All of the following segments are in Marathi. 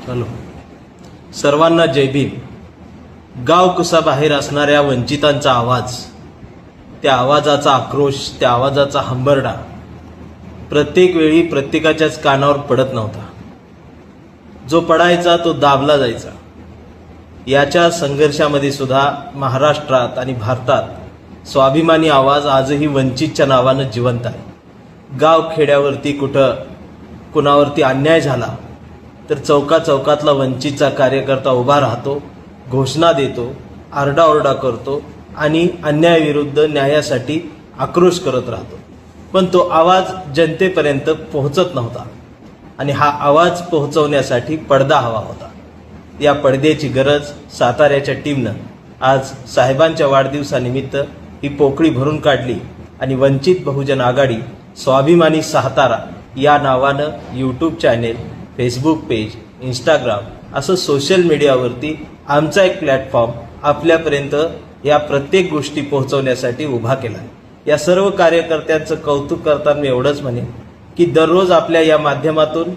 हॅलो. सर्वांना जय भीम. गाव कुसाबाहेर असणाऱ्या वंचितांचा आवाज, त्या आवाजाचा आक्रोश, त्या आवाजाचा हंबरडा प्रत्येक वेळी प्रत्येकाच्याच कानावर पडत नव्हता. जो पडायचा तो दाबला जायचा. याच्या संघर्षामध्ये सुद्धा महाराष्ट्रात आणि भारतात स्वाभिमानी आवाज आजही वंचितच्या नावानं जिवंत आहे. गाव खेड्यावरती कुठं कुणावरती अन्याय झाला तर चौका चौकातला वंचितचा कार्यकर्ता उभा राहतो, घोषणा देतो, आरडाओरडा करतो आणि अन्यायाविरुद्ध न्यायासाठी आक्रोश करत राहतो. पण तो आवाज जनतेपर्यंत पोहोचत नव्हता आणि हा आवाज पोहोचवण्यासाठी पडदा हवा होता. या पडद्याची गरज साताऱ्याच्या टीमनं आज साहेबांच्या वाढदिवसानिमित्त ही पोकळी भरून काढली आणि वंचित बहुजन आघाडी स्वाभिमानी सातारा या नावानं YouTube channel, Facebook page, Instagram असं सोशल मीडियावरती आमचा एक प्लॅटफॉर्म आपल्यापर्यंत या प्रत्येक गोष्टी पोहोचवण्यासाठी उभा केला. या सर्व कार्यकर्त्यांचं कौतुक करताना मी एवढंच म्हणेन की दररोज आपल्या या माध्यमातून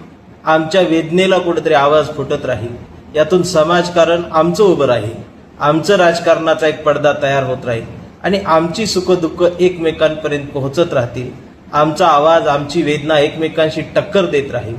आमच्या वेदनेला कुठेतरी आवाज फुटत राहील. यातून समाजकारण आमचं उभं राहील, आमचं राजकारणाचा एक पडदा तयार होत राहील आणि आमची सुखदुःख एकमेकांपर्यंत पोहोचत राहतील. आमचा आवाज, आमची वेदना एकमेकांशी टक्कर देत राहील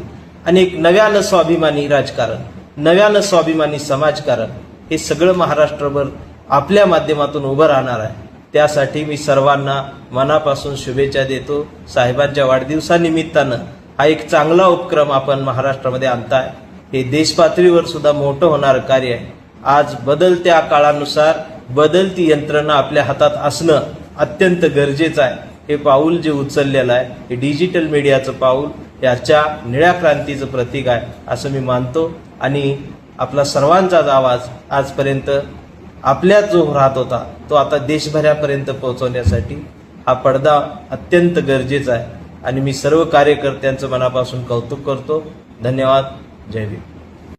आणि एक नव्यानं स्वाभिमानी राजकारण, नव्यानं स्वाभिमानी समाजकारण हे सगळं महाराष्ट्रभर आपल्या माध्यमातून उभं राहणार आहे. त्यासाठी मी सर्वांना मनापासून शुभेच्छा देतो. साहेबांच्या वाढदिवसानिमित्तानं हा एक चांगला उपक्रम आपण महाराष्ट्रामध्ये आणताय. हे देशपातळीवर सुद्धा मोठं होणारं कार्य आहे. आज बदलत्या काळानुसार बदलती यंत्रणा आपल्या हातात असणं अत्यंत गरजेचं आहे. हे पाऊल जे उचललेलं आहे हे डिजिटल मीडियाचं पाऊल याच्या निळ्या क्रांतीचं प्रतीक आहे असं मी मानतो. आणि आपला सर्वांचाच आवाज आजपर्यंत आपल्यात जो राहत होता तो आता देशभरापर्यंत पोहोचवण्यासाठी हा पडदा अत्यंत गरजेचा आहे. आणि मी सर्व कार्यकर्त्यांचं मनापासून कौतुक करतो. धन्यवाद. जय भीम.